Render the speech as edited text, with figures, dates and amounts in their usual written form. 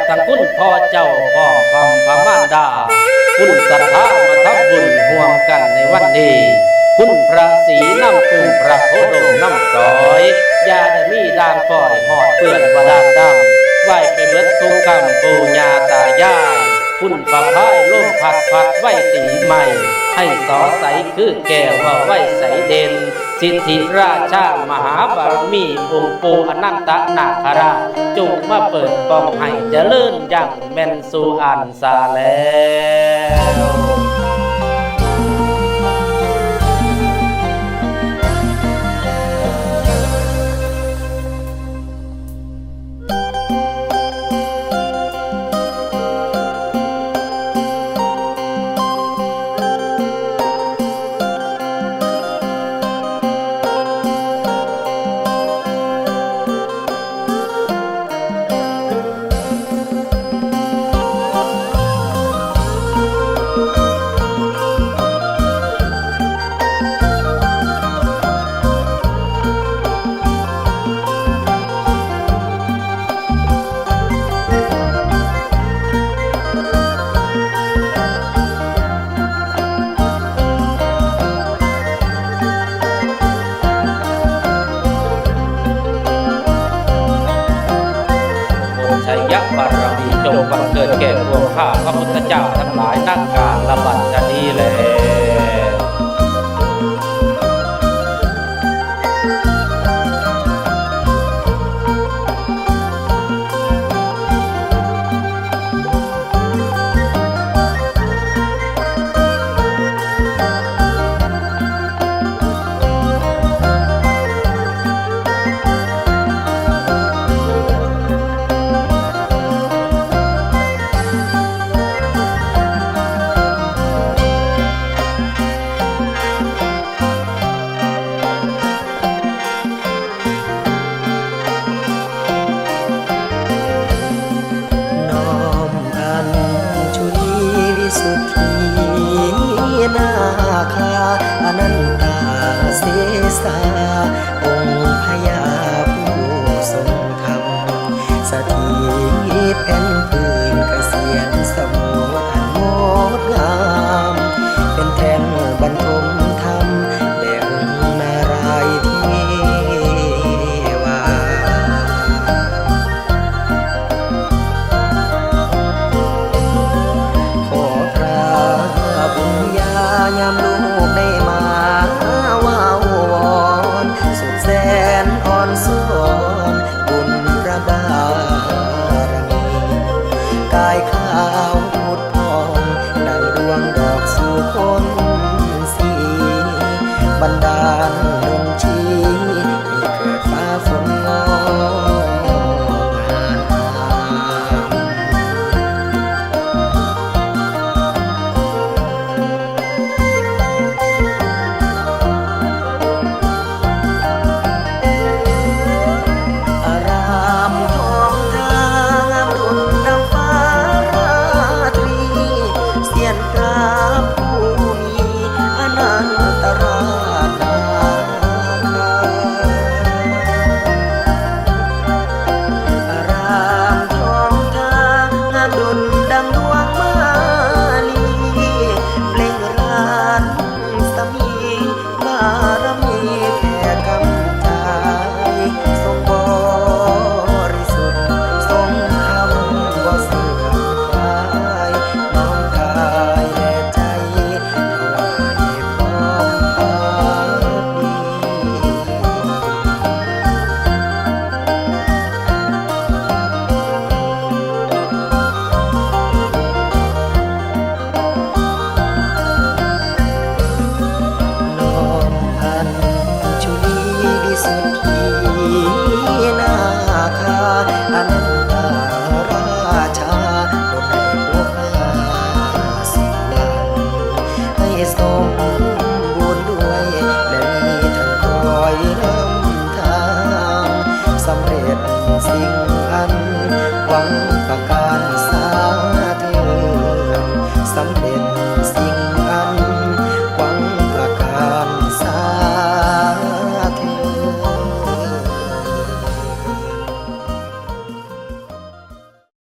ทั้งคุณพ่อเจ้าพ่อความพระมารดาคุณศรัทธามาทำบุญห่วมกันในวันนี้คุณพระศรีน้ำปุ่มพระโคดมน้ำสอยยาได้มีด่างปล่อยหอดเปื่อนว่าด่างดำไหวไปเบิดทุกกรรมปูญาตายายคุณประพายล่มผัดไหวตีใหม่ให้สอใสคือแก้วว่าไหวใสเด่นสิทธิราชามหาบารมีองค์ปู่อนันตนาคราชจงมาเปิดกองให้เจริญอย่างแม่นสู่อันสาแล้วชัยบารมีจงบังเกิดแก่พวกข้าพระพุทธเจ้าทั้งหลายนักการละบัดจะดีแลนาคาอนันตาเสสาองค์พญาผู้ทรงธรรมสถิตเป็นปืนเกษียณสมุทรอันงดงามเป็นแท่นบรรทมธรรมแด่องค์นารายณ์เทวาขอพระบุญญายามลูกได้มาว่าวอนสุดแสนอ่อนสอนบุญพระบารมีกายขาวพุทธพองดังดวงดอกสู่คนสีบันดาลดวงชีให้เกิดฟ้าฝนงอกงามสิ่งอันหวังประการสาเธอสำเร็จ